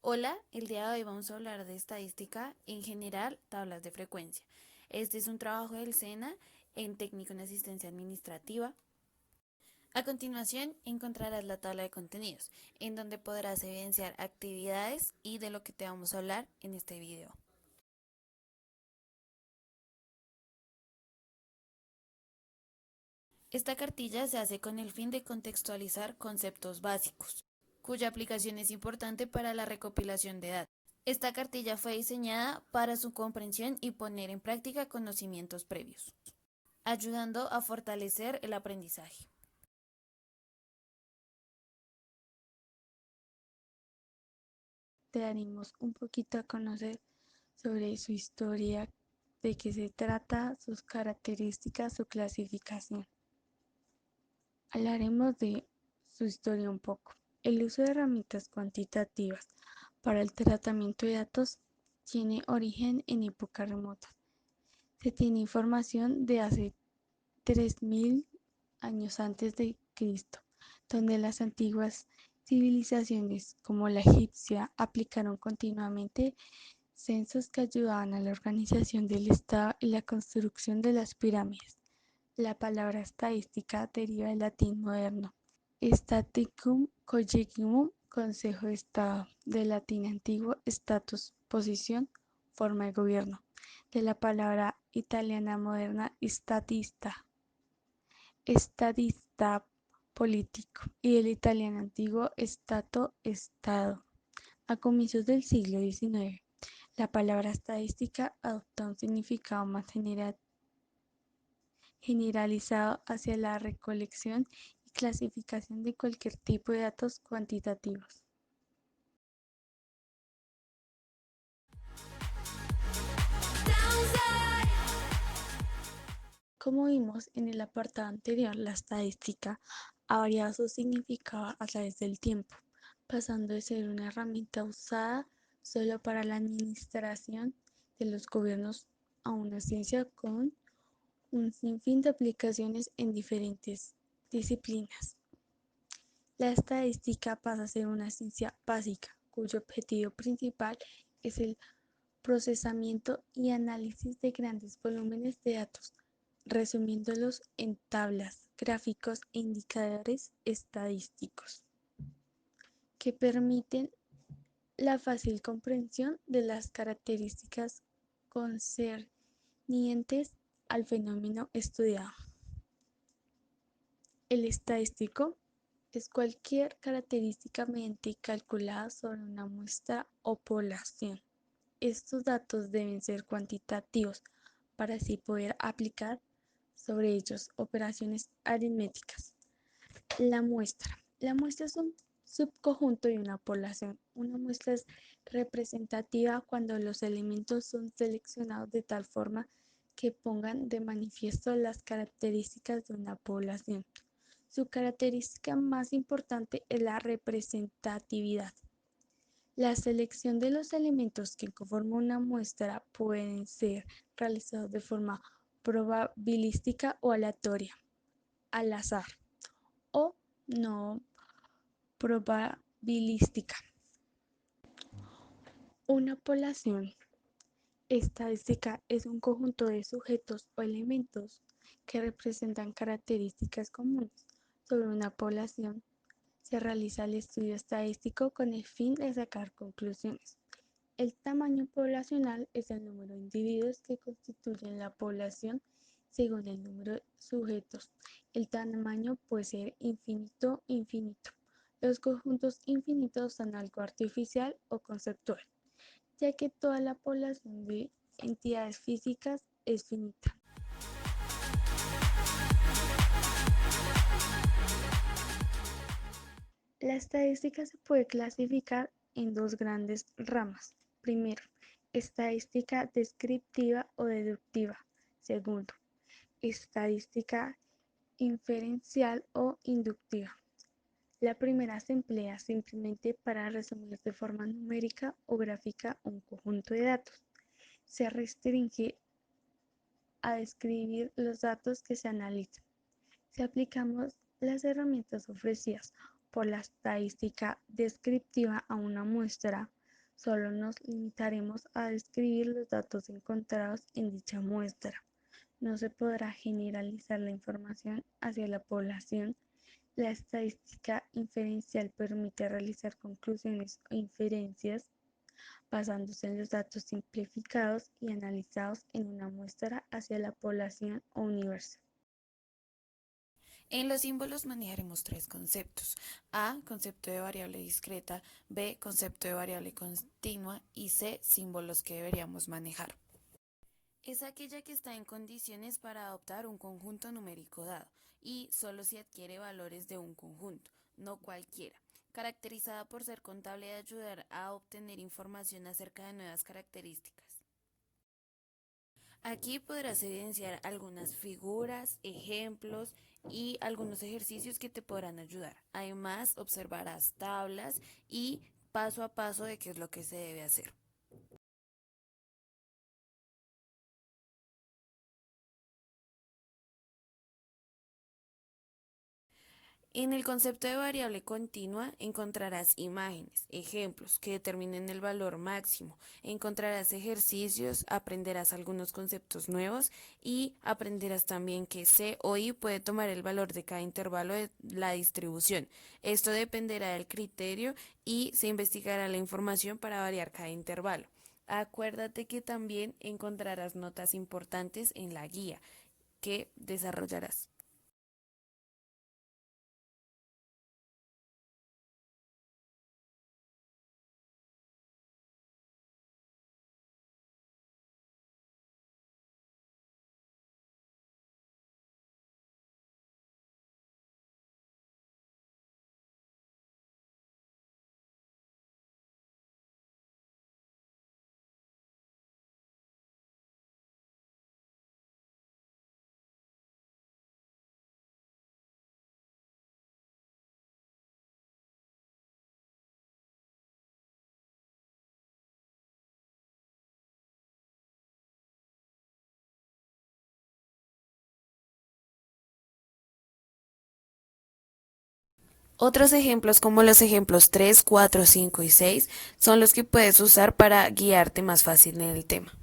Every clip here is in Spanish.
Hola, el día de hoy vamos a hablar de estadística, en general, tablas de frecuencia. Este es un trabajo del SENA en técnico en asistencia administrativa. A continuación, encontrarás la tabla de contenidos, en donde podrás evidenciar actividades y de lo que te vamos a hablar en este video. Esta cartilla se hace con el fin de contextualizar conceptos básicos, cuya aplicación es importante para la recopilación de datos. Esta cartilla fue diseñada para su comprensión y poner en práctica conocimientos previos, ayudando a fortalecer el aprendizaje. Te daremos un poquito a conocer sobre su historia, de qué se trata, sus características, su clasificación. Hablaremos de su historia un poco. El uso de herramientas cuantitativas para el tratamiento de datos tiene origen en épocas remotas. Se tiene información de hace 3000 años antes de Cristo, donde las antiguas civilizaciones como la egipcia aplicaron continuamente censos que ayudaban a la organización del Estado y la construcción de las pirámides. La palabra estadística deriva del latín moderno staticum collegium, consejo de Estado, del latín antiguo status, posición, forma de gobierno, de la palabra italiana moderna statista, estadista político, y del italiano antiguo stato, estado. A comienzos del siglo XIX, la palabra estadística adoptó un significado más generalizado hacia la recolección y clasificación de cualquier tipo de datos cuantitativos. Como vimos en el apartado anterior, la estadística ha variado su significado a través del tiempo, pasando de ser una herramienta usada solo para la administración de los gobiernos a una ciencia con un sinfín de aplicaciones en diferentes disciplinas. La estadística pasa a ser una ciencia básica, cuyo objetivo principal es el procesamiento y análisis de grandes volúmenes de datos, resumiéndolos en tablas, gráficos e indicadores estadísticos que permiten la fácil comprensión de las características concernientes al fenómeno estudiado. El estadístico es cualquier característica mediante calculada sobre una muestra o población. Estos datos deben ser cuantitativos para así poder aplicar sobre ellos operaciones aritméticas. La muestra. La muestra es un subconjunto de una población. Una muestra es representativa cuando los elementos son seleccionados de tal forma que pongan de manifiesto las características de una población. Su característica más importante es la representatividad. La selección de los elementos que conforman una muestra pueden ser realizados de forma probabilística o aleatoria, al azar, o no probabilística. Una población estadística es un conjunto de sujetos o elementos que representan características comunes sobre una población. Se realiza el estudio estadístico con el fin de sacar conclusiones. El tamaño poblacional es el número de individuos que constituyen la población según el número de sujetos. El tamaño puede ser infinito, infinito. Los conjuntos infinitos son algo artificial o conceptual, ya que toda la población de entidades físicas es finita. La estadística se puede clasificar en dos grandes ramas. Primero, estadística descriptiva o deductiva. Segundo, estadística inferencial o inductiva. La primera se emplea simplemente para resumir de forma numérica o gráfica un conjunto de datos. Se restringe a describir los datos que se analizan. Si aplicamos las herramientas ofrecidas por la estadística descriptiva a una muestra, Solo nos limitaremos a describir los datos encontrados en dicha muestra. No se podrá generalizar la información hacia la población. La estadística inferencial permite realizar conclusiones o inferencias basándose en los datos simplificados y analizados en una muestra hacia la población o universo. En los símbolos manejaremos tres conceptos. A, concepto de variable discreta, B, concepto de variable continua y C, símbolos que deberíamos manejar. Es aquella que está en condiciones para adoptar un conjunto numérico dado y solo si adquiere valores de un conjunto, no cualquiera, caracterizada por ser contable y ayudar a obtener información acerca de nuevas características. Aquí podrás evidenciar algunas figuras, ejemplos y algunos ejercicios que te podrán ayudar. Además, observarás tablas y paso a paso de qué es lo que se debe hacer. En el concepto de variable continua encontrarás imágenes, ejemplos que determinen el valor máximo, encontrarás ejercicios, aprenderás algunos conceptos nuevos y aprenderás también que C o I puede tomar el valor de cada intervalo de la distribución. Esto dependerá del criterio y se investigará la información para variar cada intervalo. Acuérdate que también encontrarás notas importantes en la guía que desarrollarás. Otros ejemplos como los ejemplos 3, 4, 5 y 6 son los que puedes usar para guiarte más fácil en el tema.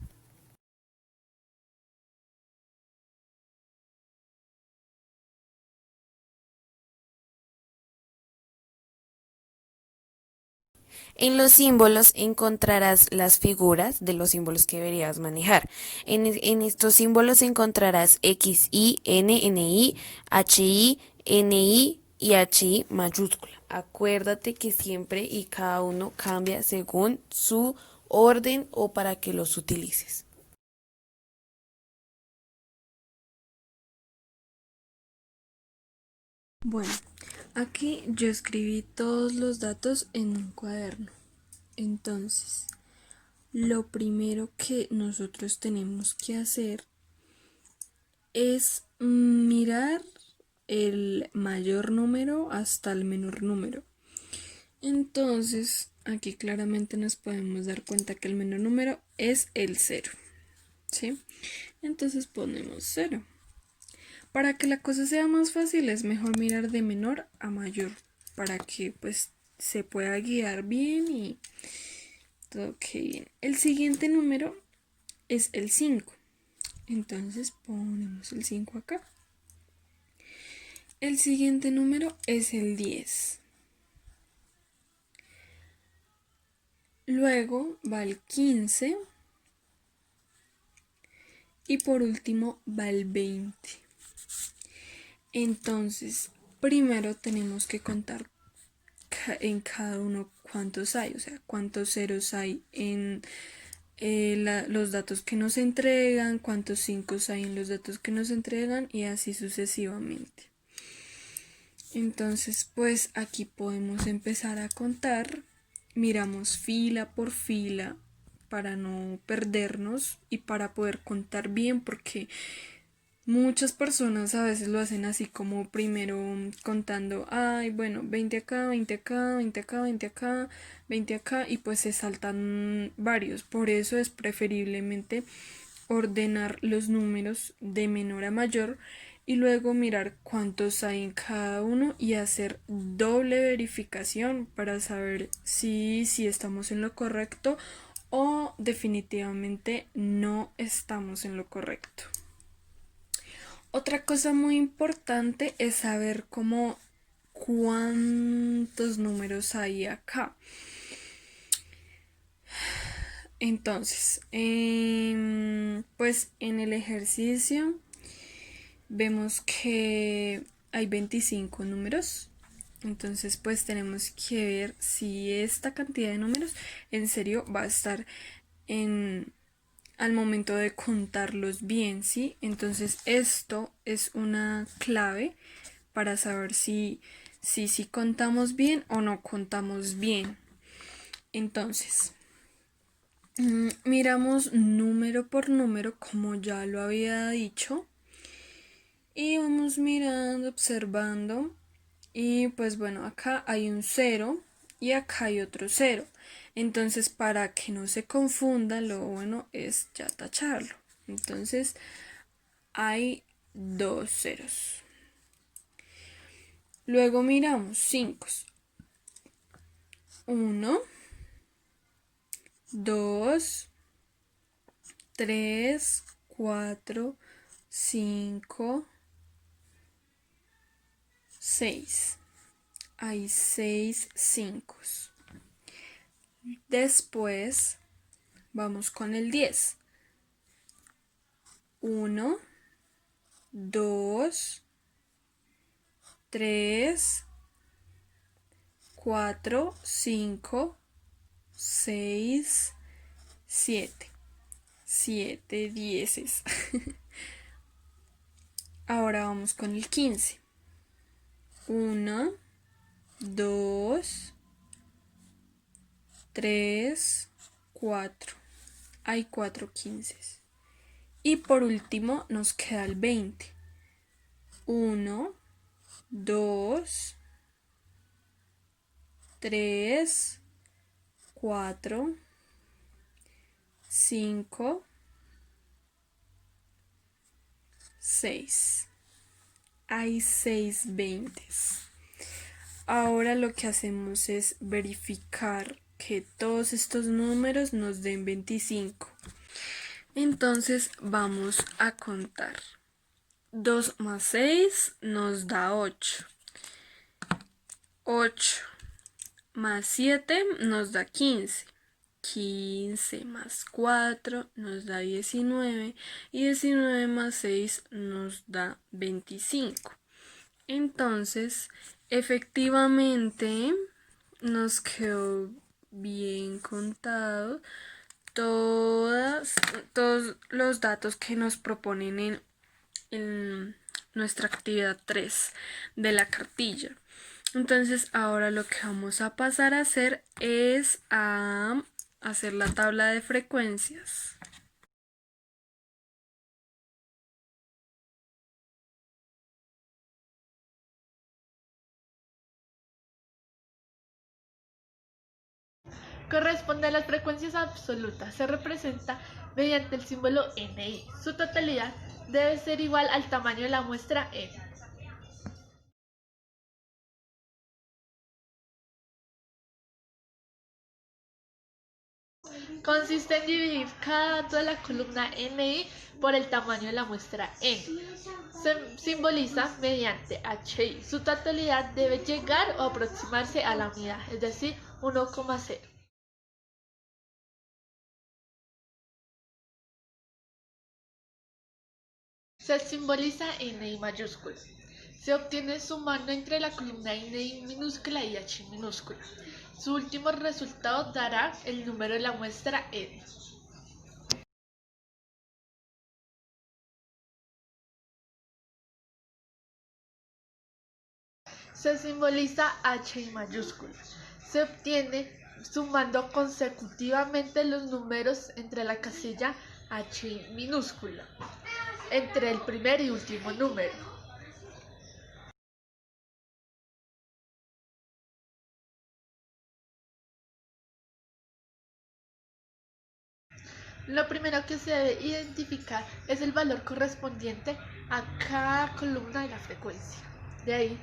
En los símbolos encontrarás las figuras de los símbolos que deberías manejar. En estos símbolos encontrarás XI, NI, HI, NI y HI mayúscula. Acuérdate que siempre y cada uno cambia según su orden o para que los utilices. Bueno, aquí yo escribí todos los datos en un cuaderno. Entonces, lo primero que nosotros tenemos que hacer es mirar el mayor número hasta el menor número. Entonces, aquí claramente nos podemos dar cuenta que el menor número es el 0, ¿sí? Entonces ponemos 0. Para que la cosa sea más fácil es mejor mirar de menor a mayor para que pues se pueda guiar bien y todo quede bien. El siguiente número es el 5. Entonces ponemos el 5 acá. El siguiente número es el 10. Luego va el 15. Y por último va el 20. Entonces, primero tenemos que contar en cada uno cuántos hay, o sea, cuántos ceros hay en los datos que nos entregan, cuántos 5 hay en los datos que nos entregan y así sucesivamente. Entonces, pues aquí podemos empezar a contar. Miramos fila por fila para no perdernos y para poder contar bien, porque muchas personas a veces lo hacen así como primero contando, ay, bueno, 20 acá, 20 acá, 20 acá, 20 acá, 20 acá, y pues se saltan varios. Por eso es preferiblemente ordenar los números de menor a mayor y luego mirar cuántos hay en cada uno y hacer doble verificación para saber si estamos en lo correcto o definitivamente no estamos en lo correcto. Otra cosa muy importante es saber cuántos números hay acá. Entonces, pues en el ejercicio vemos que hay 25 números. Entonces, pues tenemos que ver si esta cantidad de números en serio va a estar al momento de contarlos bien, ¿sí? Entonces, esto es una clave para saber si contamos bien o no contamos bien. Entonces, miramos número por número, como ya lo había dicho, y vamos mirando, observando, y pues bueno, acá hay un 0 y acá hay otro 0. Entonces, para que no se confunda, lo bueno es ya tacharlo. Entonces, hay dos ceros. Luego miramos 5. 1, 2, 3, 4, 5, 6. Hay 6 5. Después vamos con el 10. 1, 2, 3, 4, 5, 6, 7. 7 dieces. Ahora vamos con el 15. 1, 2, 3, 4. Hay 4 quinces. Y por último nos queda el 20. 1, 2, 3, 4, 5, 6. Hay 6 veintes. Ahora lo que hacemos es verificar que todos estos números nos den 25. Entonces vamos a contar. 2 más 6 nos da 8. 8 más 7 nos da 15. 15 más 4 nos da 19 y 19 más 6 nos da 25. Entonces, efectivamente, nos quedó bien contado todos los datos que nos proponen en nuestra actividad 3 de la cartilla. Entonces, ahora lo que vamos a pasar a hacer es a hacer la tabla de frecuencias. Corresponde a las frecuencias absolutas. Se representa mediante el símbolo NI. Su totalidad debe ser igual al tamaño de la muestra N. Consiste en dividir cada dato de la columna NI por el tamaño de la muestra N. Se simboliza mediante HI. Su totalidad debe llegar o aproximarse a la unidad, es decir, 1,0. Se simboliza NI mayúscula. Se obtiene sumando entre la columna NI minúscula y H minúscula. Su último resultado dará el número de la muestra N. Se simboliza H mayúscula. Se obtiene sumando consecutivamente los números entre la casilla H minúscula, entre el primer y último número. Lo primero que se debe identificar es el valor correspondiente a cada columna de la frecuencia. De ahí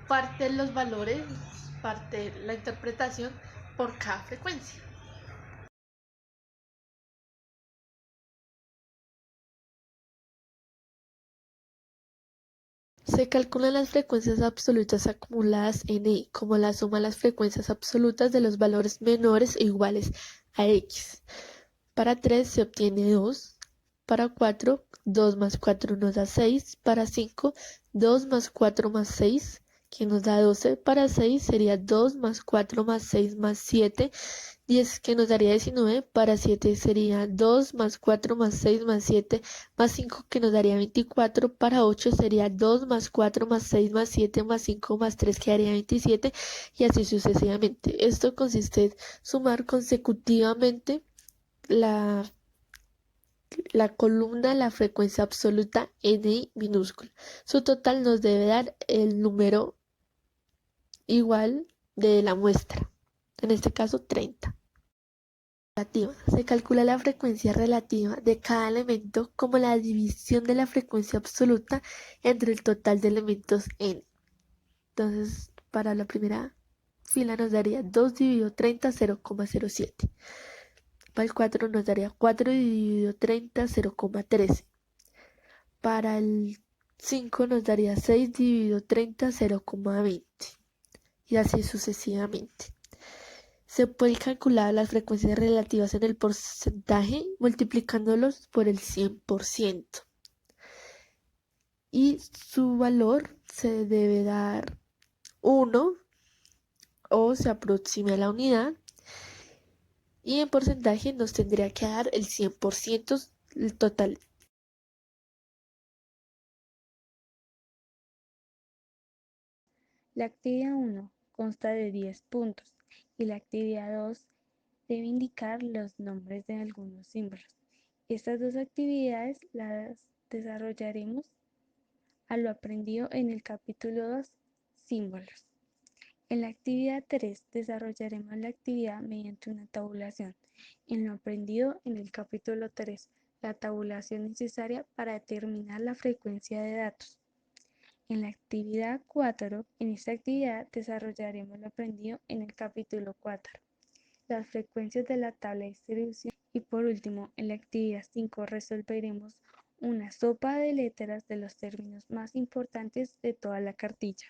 parten los valores, parte la interpretación por cada frecuencia. Se calculan las frecuencias absolutas acumuladas en I como la suma de las frecuencias absolutas de los valores menores e iguales a X. Para 3 se obtiene 2, para 4, 2 más 4 nos da 6, para 5, 2 más 4 más 6, que nos da 12, para 6 sería 2 más 4 más 6 más 7, 10 que nos daría 19, para 7 sería 2 más 4 más 6 más 7 más 5 que nos daría 24, para 8 sería 2 más 4 más 6 más 7 más 5 más 3 que daría 27 y así sucesivamente. Esto consiste en sumar consecutivamente la columna la frecuencia absoluta Ni minúscula. Su total nos debe dar el número igual de la muestra, en este caso 30. Relativa. Se calcula la frecuencia relativa de cada elemento como la división de la frecuencia absoluta entre el total de elementos n. Entonces, para la primera fila nos daría 2 dividido 30, 0,07. Para el 4 nos daría 4 dividido 30, 0,13. Para el 5 nos daría 6 dividido 30, 0,20. Y así sucesivamente. Se puede calcular las frecuencias relativas en el porcentaje multiplicándolos por el 100%. Y su valor se debe dar 1 o se aproxima a la unidad. Y en porcentaje nos tendría que dar el 100% el total. La actividad 1 consta de 10 puntos y la actividad 2 debe indicar los nombres de algunos símbolos. Estas dos actividades las desarrollaremos a lo aprendido en el capítulo 2, símbolos. En la actividad 3 desarrollaremos la actividad mediante una tabulación. En lo aprendido en el capítulo 3, la tabulación necesaria para determinar la frecuencia de datos. En la actividad 4, en esta actividad desarrollaremos lo aprendido en el capítulo 4, las frecuencias de la tabla de distribución. Y por último, en la actividad 5 resolveremos una sopa de letras de los términos más importantes de toda la cartilla.